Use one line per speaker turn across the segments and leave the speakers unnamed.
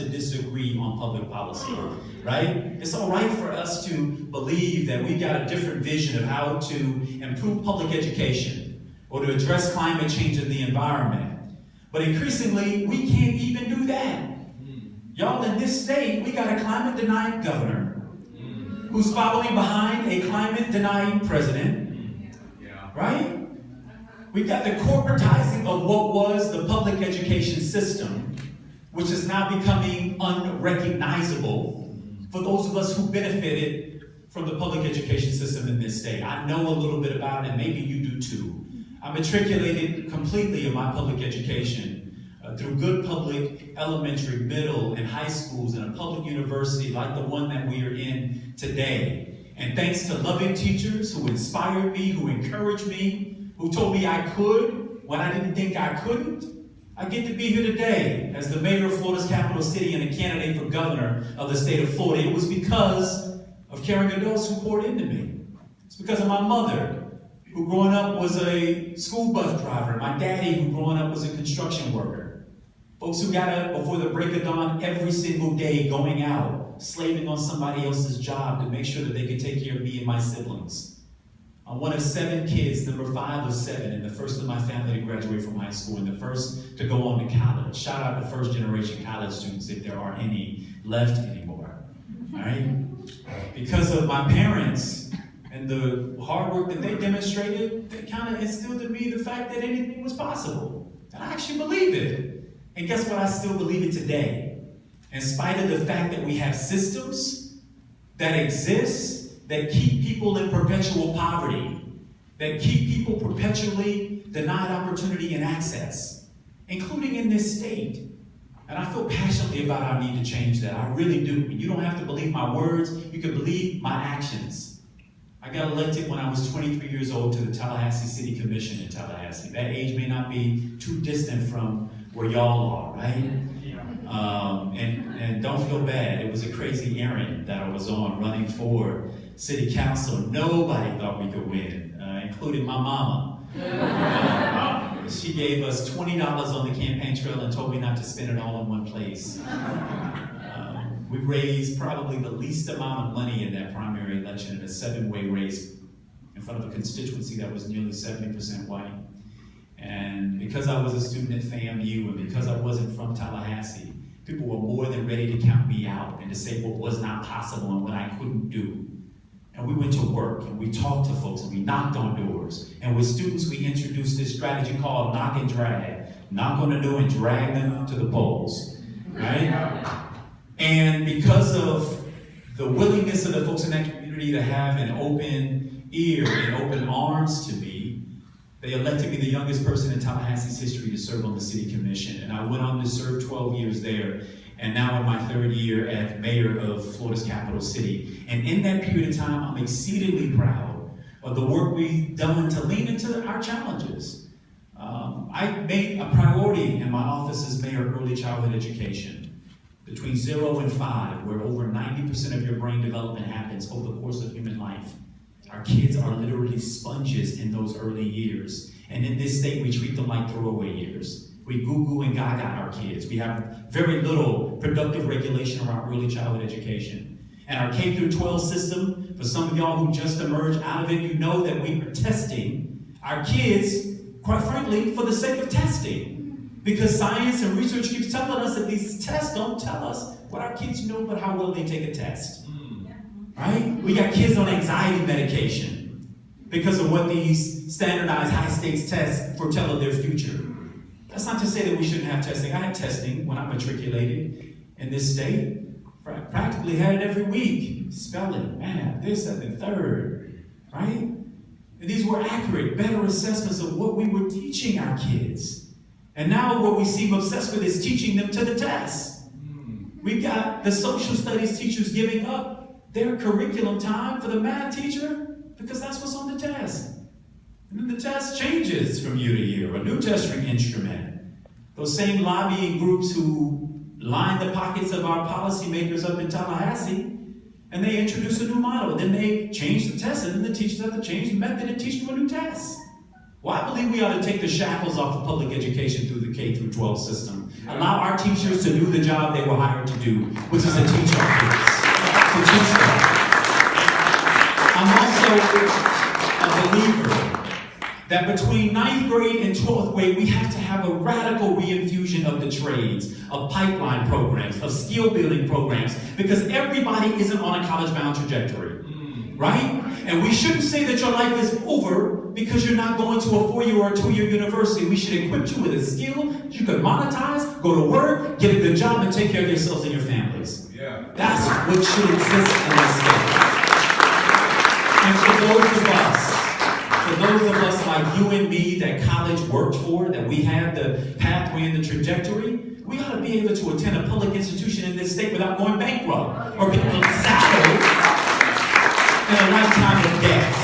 to disagree on public policy, right? It's all right for us to believe that we've got a different vision of how to improve public education or to address climate change in the environment. But increasingly, we can't even do that. Y'all, in this state, we got a climate-denying governor who's following behind a climate-denying president, right? We've got the corporatizing of what was the public education system, which is now becoming unrecognizable for those of us who benefited from the public education system in this state. I know a little bit about it, and maybe you do too. I matriculated completely in my public education through good public elementary, middle, and high schools in a public university like the one that we are in today. And thanks to loving teachers who inspired me, who encouraged me, who told me I could when I didn't think I couldn't, I get to be here today as the mayor of Florida's capital city and a candidate for governor of the state of Florida. It was because of caring adults who poured into me. It's because of my mother, who growing up was a school bus driver, my daddy, who growing up was a construction worker. Folks who got up before the break of dawn every single day, going out, slaving on somebody else's job to make sure that they could take care of me and my siblings. I'm one of 7 kids, number 5 of 7, and the first of my family to graduate from high school and the first to go on to college. Shout out to first-generation college students if there are any left anymore, all right? Because of my parents and the hard work that they demonstrated, they kind of instilled in me the fact that anything was possible. And I actually believe it. And guess what? I still believe it today. In spite of the fact that we have systems that exist that keep people in perpetual poverty, that keep people perpetually denied opportunity and access, including in this state. And I feel passionately about our need to change that. I really do. You don't have to believe my words, you can believe my actions. I got elected when I was 23 years old to the Tallahassee City Commission in Tallahassee. That age may not be too distant from where y'all are, right? And don't feel bad. It was a crazy errand that I was on running for city council. Nobody thought we could win, including my mama. She gave us $20 on the campaign trail and told me not to spend it all in one place. We raised probably the least amount of money in that primary election in a 7-way race in front of a constituency that was nearly 70% white. And because I was a student at FAMU and because I wasn't from Tallahassee, people were more than ready to count me out and to say what was not possible and what I couldn't do. And we went to work and we talked to folks and we knocked on doors. And with students, we introduced this strategy called knock and drag. Knock on the door and drag them to the polls, right? And because of the willingness of the folks in that community to have an open ear and open arms to me, they elected me the youngest person in Tallahassee's history to serve on the city commission. And I went on to serve 12 years there. And now in my 3rd year as mayor of Florida's capital city. And in that period of time, I'm exceedingly proud of the work we've done to lean into our challenges. I made a priority in my office as mayor early childhood education. Between 0 and 5, where over 90% of your brain development happens over the course of human life. Our kids are literally sponges in those early years. And in this state, we treat them like throwaway years. We goo-goo and gaga our kids. We have very little productive regulation around early childhood education. And our K-12 system, for some of y'all who just emerged out of it, you know that we are testing our kids, quite frankly, for the sake of testing. Because science and research keeps telling us that these tests don't tell us what our kids know, but how well they take a test. Right? We got kids on anxiety medication because of what these standardized high-stakes tests foretell of their future. That's not to say that we shouldn't have testing. I had testing when I matriculated in this state. Practically had it every week. Spelling, math, this, that, and third, right? And these were accurate, better assessments of what we were teaching our kids. And now what we seem obsessed with is teaching them to the test. We've got the social studies teachers giving up their curriculum time for the math teacher because that's what's on the test. And then the test changes from year to year, a new testing instrument. Those same lobbying groups who line the pockets of our policymakers up in Tallahassee, and they introduce a new model. Then they change the test, and then the teachers have to change the method and teach them a new test. Well, I believe we ought to take the shackles off of public education through the K-12 system. Allow our teachers to do the job they were hired to do, which is to teach our kids. To teach them. I'm also a believer that between 9th grade and 12th grade, we have to have a radical reinfusion of the trades, of pipeline programs, of skill building programs, because everybody isn't on a college-bound trajectory, right? And we shouldn't say that your life is over because you're not going to a 4-year or a 2-year university. We should equip you with a skill that you can monetize, go to work, get a good job, and take care of yourselves and your families. Yeah. That's what should exist in this state. And for those of us like you and me that college worked for, that we have the pathway and the trajectory, we ought to be able to attend a public institution in this state without going bankrupt or being saddled in a lifetime of debt.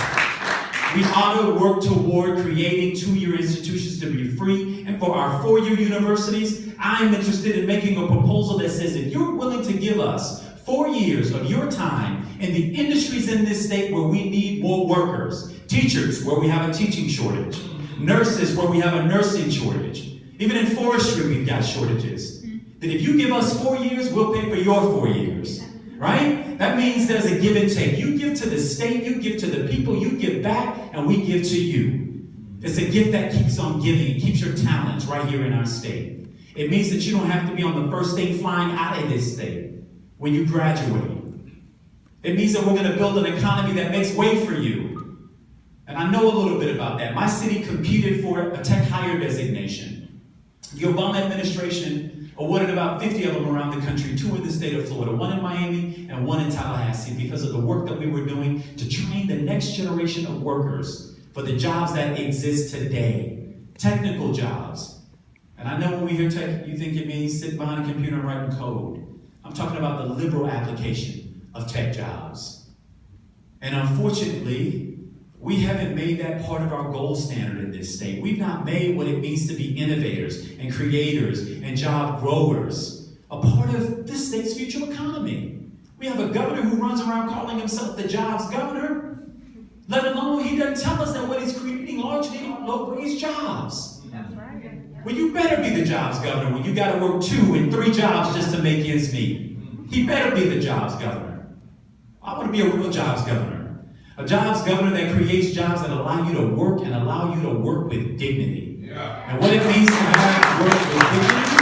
We ought to work toward creating 2-year institutions to be free. And for our 4-year universities, I'm interested in making a proposal that says if you're willing to give us 4 years of your time in the industries in this state where we need more workers, teachers where we have a teaching shortage, nurses where we have a nursing shortage, even in forestry we've got shortages, that if you give us 4 years, we'll pay for your 4 years. Right? That means there's a give and take. You give to the state, you give to the people, you give back, and we give to you. It's a gift that keeps on giving. It keeps your talents right here in our state. It means that you don't have to be on the first thing flying out of this state when you graduate. It means that we're going to build an economy that makes way for you. And I know a little bit about that. My city competed for a tech hire designation. The Obama administration awarded about 50 of them around the country, 2 in the state of Florida, 1 in Miami and 1 in Tallahassee, because of the work that we were doing to train the next generation of workers for the jobs that exist today, technical jobs. And I know when we hear tech, you think it means sitting behind a computer and writing code. I'm talking about the liberal application of tech jobs. And unfortunately, we haven't made that part of our gold standard in this state. We've not made what it means to be innovators and creators and job growers a part of this state's future economy. We have a governor who runs around calling himself the jobs governor, let alone he doesn't tell us that what he's creating largely are low-wage jobs. That's right. Well, you better be the jobs governor when you got to work 2 and 3 jobs just to make ends meet. He better be the jobs governor. I want to be a real jobs governor. A jobs governor that creates jobs that allow you to work and allow you to work with dignity. Yeah. And what it means to have work with dignity,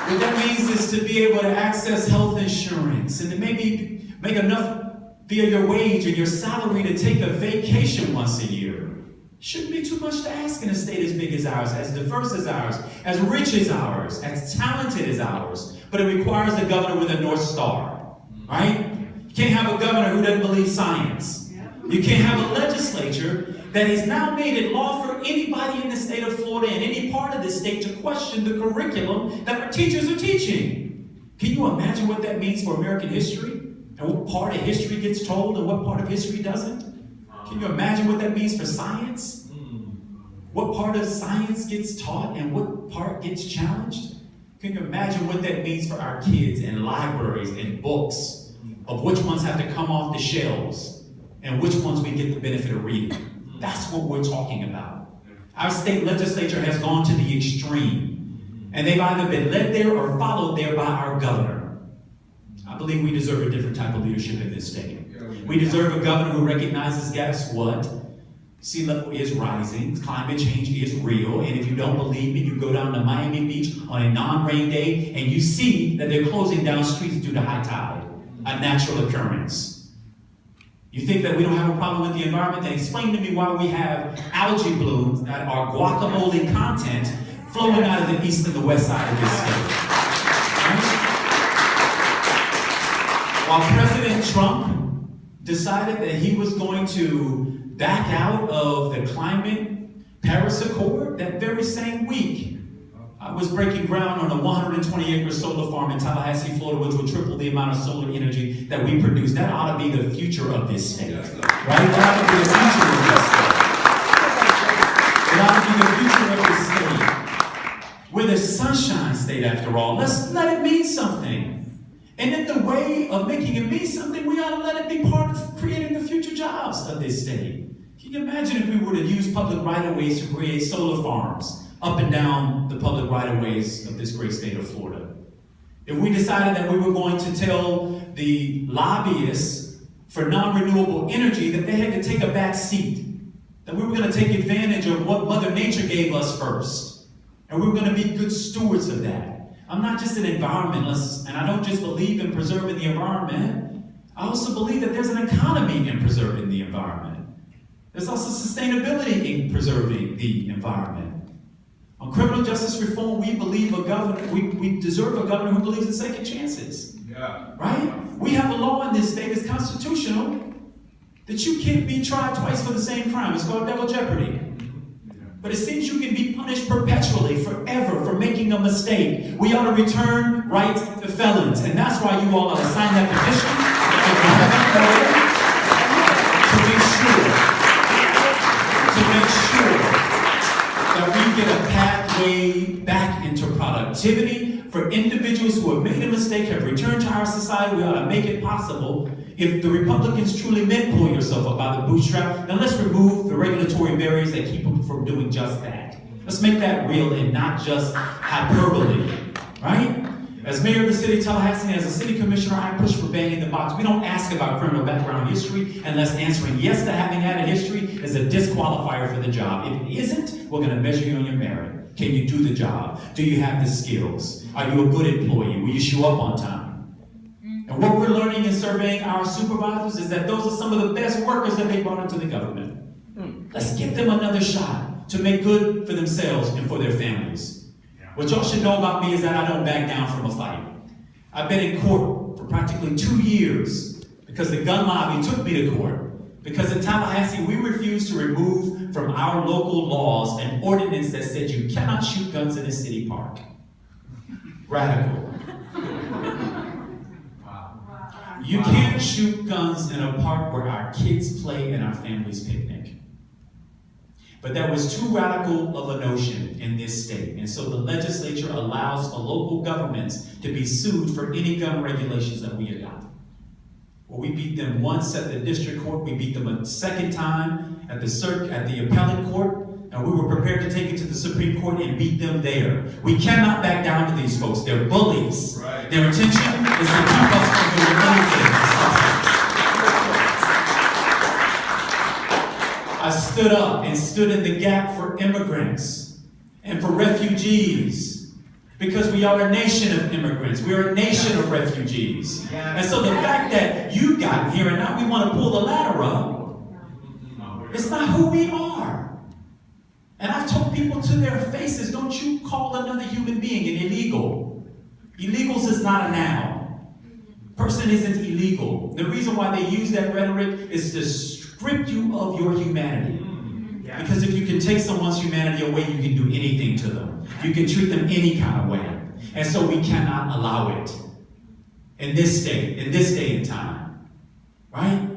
what that means is to be able to access health insurance and to maybe make enough via your wage and your salary to take a vacation once a year. Shouldn't be too much to ask in a state as big as ours, as diverse as ours, as rich as ours, as talented as ours. But it requires a governor with a North Star, right? You can't have a governor who doesn't believe science. You can't have a legislature that has now made it law for anybody in the state of Florida and any part of the state to question the curriculum that our teachers are teaching. Can you imagine what that means for American history? And what part of history gets told and what part of history doesn't? Can you imagine what that means for science? What part of science gets taught and what part gets challenged? Can you imagine what that means for our kids and libraries and books? Of which ones have to come off the shelves and which ones we get the benefit of reading. That's what we're talking about. Our state legislature has gone to the extreme, and they've either been led there or followed there by our governor. I believe we deserve a different type of leadership in this state. We deserve a governor who recognizes, guess what? Sea level is rising, climate change is real, and if you don't believe me, you go down to Miami Beach on a non-rain day and you see that they're closing down streets due to high tide. A natural occurrence. You think that we don't have a problem with the environment? Then explain to me why we have algae blooms that are guacamole content flowing out of the east and the west side of this state. Right? While President Trump decided that he was going to back out of the climate Paris Accord, that very same week, I was breaking ground on a 120-acre solar farm in Tallahassee, Florida, which will triple the amount of solar energy that we produce. That ought to be the future of this state, right? That ought to be the future of this state. It ought to be the future of this state. We're the sunshine state, after all. Let's let it mean something. And in the way of making it mean something, we ought to let it be part of creating the future jobs of this state. Can you imagine if we were to use public right-of-ways to create solar farms up and down the public right-of-ways of this great state of Florida? If we decided that we were going to tell the lobbyists for non-renewable energy that they had to take a back seat, that we were going to take advantage of what Mother Nature gave us first, and we were going to be good stewards of that. I'm not just an environmentalist, and I don't just believe in preserving the environment. I also believe that there's an economy in preserving the environment. There's also sustainability in preserving the environment. On criminal justice reform, we believe we deserve a governor who believes in second chances. Yeah. Right? We have a law in this state that's constitutional that you can't be tried twice for the same crime. It's called double jeopardy. But it seems you can be punished perpetually, forever, for making a mistake. We ought to return rights to felons. And that's why you all ought to sign that petition to make sure that we get a pathway back into productivity for individuals who have made a mistake, have returned to our society. We ought to make it possible. If the Republicans truly meant pull yourself up by the bootstrap, then let's remove the regulatory barriers that keep them from doing just that. Let's make that real and not just hyperbole, right? As mayor of the city of Tallahassee and as a city commissioner, I push for banning the box. We don't ask about criminal background history unless answering yes to having had a history is a disqualifier for the job. If it isn't, we're going to measure you on your merit. Can you do the job? Do you have the skills? Are you a good employee? Will you show up on time? And what we're learning in surveying our supervisors is that those are some of the best workers that they brought into the government. Let's give them another shot to make good for themselves and for their families. What y'all should know about me is that I don't back down from a fight. I've been in court for practically 2 years because the gun lobby took me to court. Because in Tallahassee, we refused to remove from our local laws an ordinance that said you cannot shoot guns in a city park. Radical. You can't shoot guns in a park where our kids play and our families picnic. But that was too radical of a notion in this state. And so the legislature allows the local governments to be sued for any gun regulations that we adopt. Well, we beat them once at the district court. We beat them a second time at the appellate court. And we were prepared to take it to the Supreme Court and beat them there. We cannot back down to these folks. They're bullies. Right. Their intention is to keep us from doing anything. I stood up and stood in the gap for immigrants and for refugees because we are a nation of immigrants. We are a nation of refugees. And so the fact that you got here and now we want to pull the ladder up, it's not who we are. And I've told people to their faces, don't you call another human being an illegal. Illegals is not a noun. Person isn't illegal. The reason why they use that rhetoric is to strip you of your humanity. Because if you can take someone's humanity away, you can do anything to them. You can treat them any kind of way. And so we cannot allow it in this state, in this day and time. Right?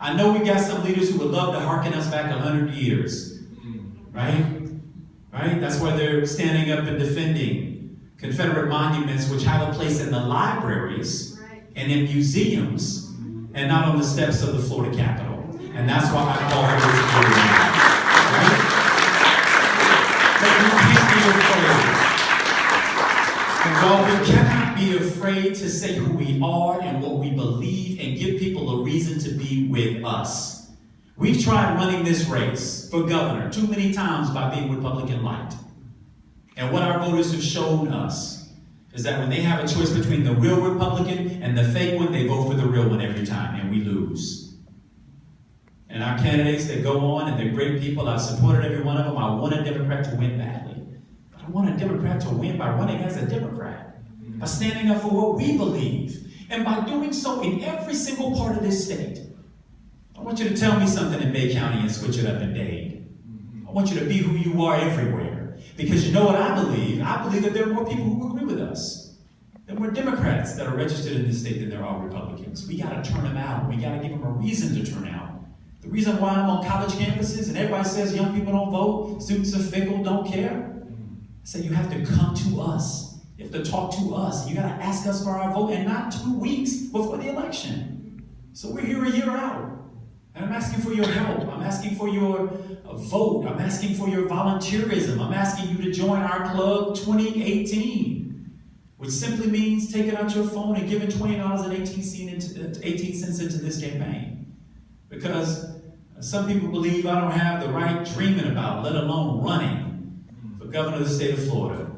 I know we got some leaders who would love to hearken us back 100 years. Right? Right? That's why they're standing up and defending Confederate monuments which have a place in the libraries and in museums and not on the steps of the Florida Capitol. And that's why I call for this right? But we can't be afraid. And while we cannot be afraid to say who we are and what we believe and give people a reason to be with us. We've tried running this race for governor too many times by being Republican light. And what our voters have shown us is that when they have a choice between the real Republican and the fake one, they vote for the real one every time, and we lose. And our candidates that go on, and they're great people, I've supported every one of them. I want a Democrat to win badly. But I want a Democrat to win by running as a Democrat, by standing up for what we believe, and by doing so in every single part of this state. I want you to tell me something in Bay County and switch it up in Dade. I want you to be who you are everywhere. Because you know what I believe? I believe that there are more people who agree with us. There are more Democrats that are registered in this state than there are Republicans. We got to turn them out. We got to give them a reason to turn out. The reason why I'm on college campuses and everybody says young people don't vote, students are fickle, don't care. I say you have to come to us. You have to talk to us. You got to ask us for our vote, and not 2 weeks before the election. So we're here a year out. And I'm asking for your help. I'm asking for your vote. I'm asking for your volunteerism. I'm asking you to join our club 2018, which simply means taking out your phone and giving $20.18 into this campaign. Because some people believe I don't have the right dreaming about, let alone running for governor of the state of Florida.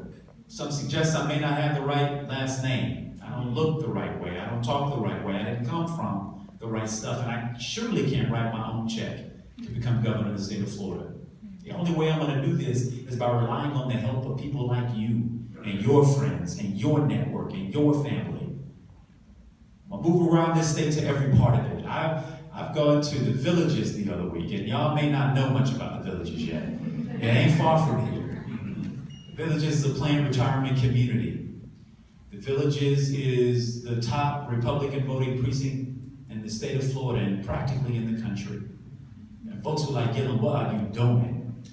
Some suggest I may not have the right last name. I don't look the right way. I don't talk the right way. I didn't come from the right stuff, and I surely can't write my own check to become governor of the state of Florida. The only way I'm going to do this is by relying on the help of people like you and your friends and your network and your family. I'll move around this state to every part of it. I've gone to the villages the other week, and y'all may not know much about the villages yet. It ain't far from here. The villages is a planned retirement community. The villages is the top Republican voting precinct in the state of Florida and practically in the country. And folks were like, Gillum, what are you doing?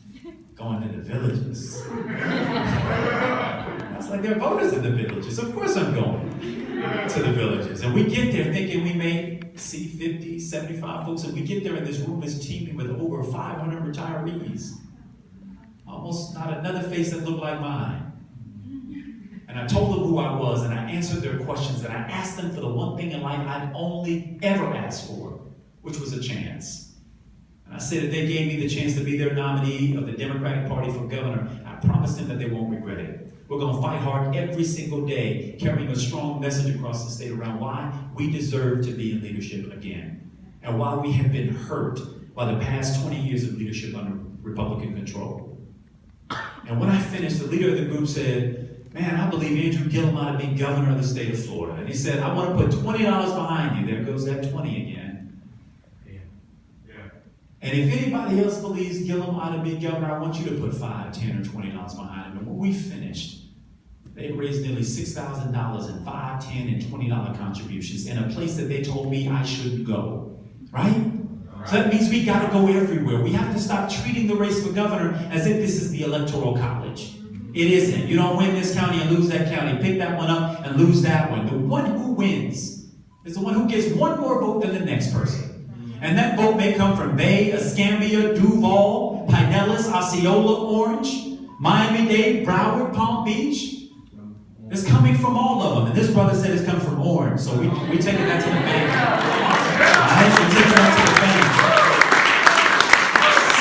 Going to the villages. I was like, there are voters in the villages. Of course I'm going to the villages. And we get there thinking we may see 50, 75 folks, and we get there and this room is teeming with over 500 retirees. Almost not another face that looked like mine. And I told them who I was, and I answered their questions, and I asked them for the one thing in life I'd only ever asked for, which was a chance. And I said if they gave me the chance to be their nominee of the Democratic Party for governor, I promised them that they won't regret it. We're going to fight hard every single day, carrying a strong message across the state around why we deserve to be in leadership again, and why we have been hurt by the past 20 years of leadership under Republican control. And when I finished, the leader of the group said, man, I believe Andrew Gillum ought to be governor of the state of Florida. And he said, I want to put $20 behind you. There goes that 20 again. Yeah. And if anybody else believes Gillum ought to be governor, I want you to put $5, $10, or $20 behind him. And when we finished, they raised nearly $6,000 in $5, $10, and $20 contributions in a place that they told me I shouldn't go. Right? So that means we got to go everywhere. We have to stop treating the race for governor as if this is the Electoral College. It isn't. You don't win this county and lose that county. Pick that one up and lose that one. The one who wins is the one who gets one more vote than the next person. And that vote may come from Bay, Escambia, Duval, Pinellas, Osceola, Orange, Miami-Dade, Broward, Palm Beach. It's coming from all of them. And this brother said it's coming from Orange. So we taking that to the bank. I have to take that to the bank.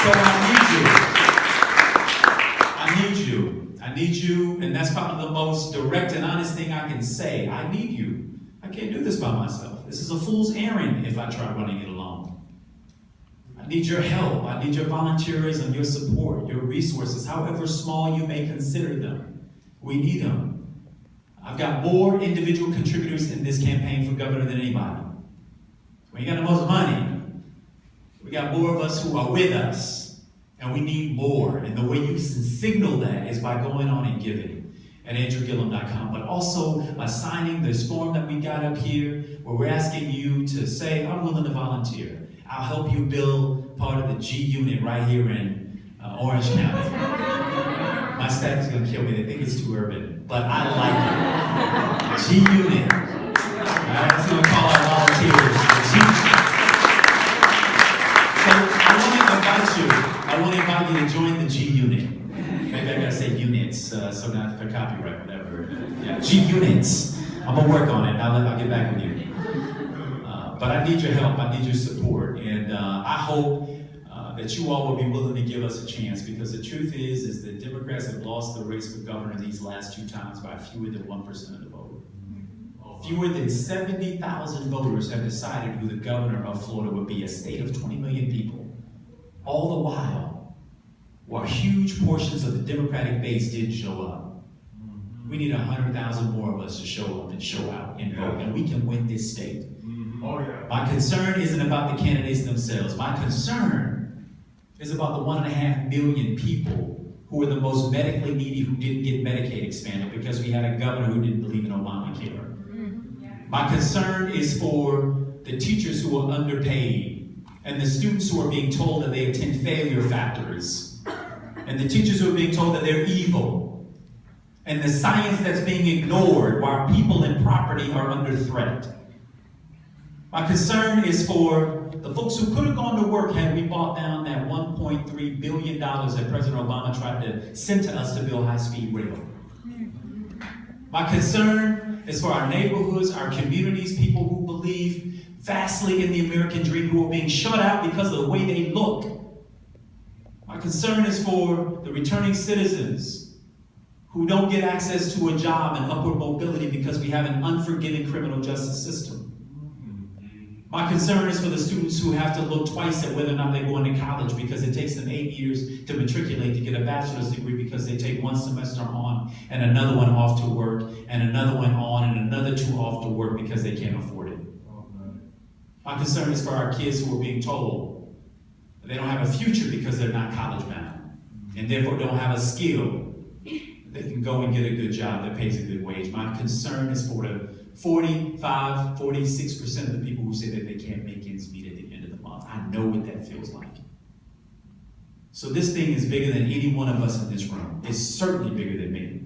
So I need you. I need you, and that's probably the most direct and honest thing I can say. I need you. I can't do this by myself. This is a fool's errand if I try running it alone. I need your help. I need your volunteerism, your support, your resources, however small you may consider them. We need them. I've got more individual contributors in this campaign for governor than anybody. We ain't got the most money. We got more of us who are with us. And we need more. And the way you signal that is by going on and giving at andrewgillum.com, but also by signing this form that we got up here where we're asking you to say, I'm willing to volunteer. I'll help you build part of the G unit right here in Orange County. My staff is going to kill me. They think it's too urban, but I like it. G unit. I'm just going to call our volunteers the G unit. So I want to invite you to join the G unit. Maybe I gotta say units, so not for copyright, whatever. Yeah, G units. I'm gonna work on it. I'll get back with you. But I need your help. I need your support, and I hope that you all will be willing to give us a chance. Because the truth is that Democrats have lost the race for governor these last 2 times by fewer than 1% of the vote. Fewer than 70,000 voters have decided who the governor of Florida would be, a state of 20 million people. All the while huge portions of the Democratic base didn't show up. We need 100,000 more of us to show up and show out and vote, and we can win this state. My concern isn't about the candidates themselves. My concern is about the 1.5 million people who are the most medically needy who didn't get Medicaid expanded because we had a governor who didn't believe in Obamacare. My concern is for the teachers who are underpaid, and the students who are being told that they attend failure factories, and the teachers who are being told that they're evil, and the science that's being ignored while people and property are under threat. My concern is for the folks who could have gone to work had we bought down that $1.3 billion that President Obama tried to send to us to build high-speed rail. My concern is for our neighborhoods, our communities, people who believe vastly in the American dream, who are being shut out because of the way they look. My concern is for the returning citizens who don't get access to a job and upward mobility because we have an unforgiving criminal justice system. My concern is for the students who have to look twice at whether or not they go into college because it takes them 8 years to matriculate to get a bachelor's degree because they take one semester on and another one off to work and another one on and another 2 off to work because they can't afford it. My concern is for our kids who are being told that they don't have a future because they're not college bound and therefore don't have a skill. They can go and get a good job that pays a good wage. My concern is for the 45, 46% of the people who say that they can't make ends meet at the end of the month. I know what that feels like. So this thing is bigger than any one of us in this room. It's certainly bigger than me,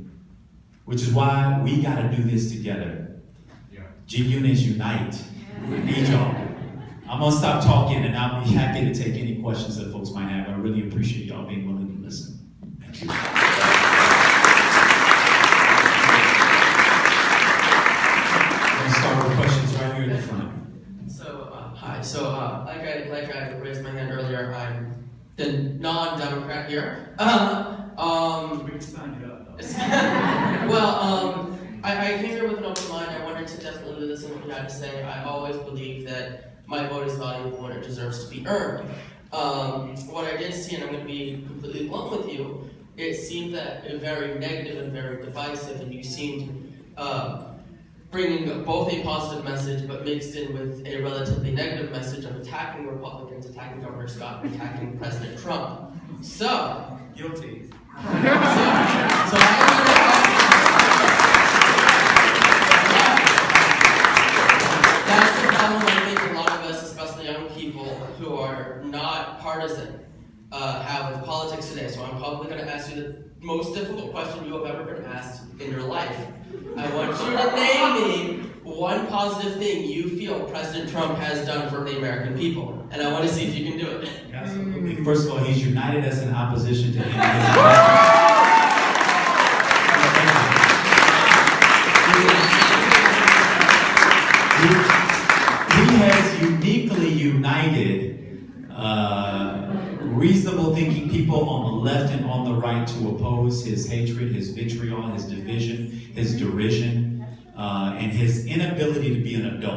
which is why we got to do this together. G units unite. I need y'all. I'm going to stop talking and I'll be happy to take any questions that folks might have. I really appreciate y'all being willing to listen. Thank you. Start with questions right here in the front.
So, hi. So, like I raised my hand earlier, I'm the non-Democrat here.
We signed it up, though.
Well, I came here with an open mind. I wanted to definitely listen to what you had to say. I always believe that my vote is valuable and it deserves to be earned. What I did see, and I'm going to be completely blunt with you, it seemed that very negative and very divisive, and you seemed bringing both a positive message, but mixed in with a relatively negative message of attacking Republicans, attacking Governor Scott, and attacking President Trump. So,
Guilty.
That's the problem I think a lot of us, especially young people who are not partisan, have with politics today. So I'm probably going to ask you the most difficult question you have ever been asked in your life. I want you to name me one positive thing you feel President Trump has done for the American people. And I want to see if you can do it.
Absolutely. First of all, he's united us in opposition to him. He has uniquely united reasonable thinking people on the left and on the right to oppose his hatred, his vitriol, his division, his derision, and his inability to be an adult.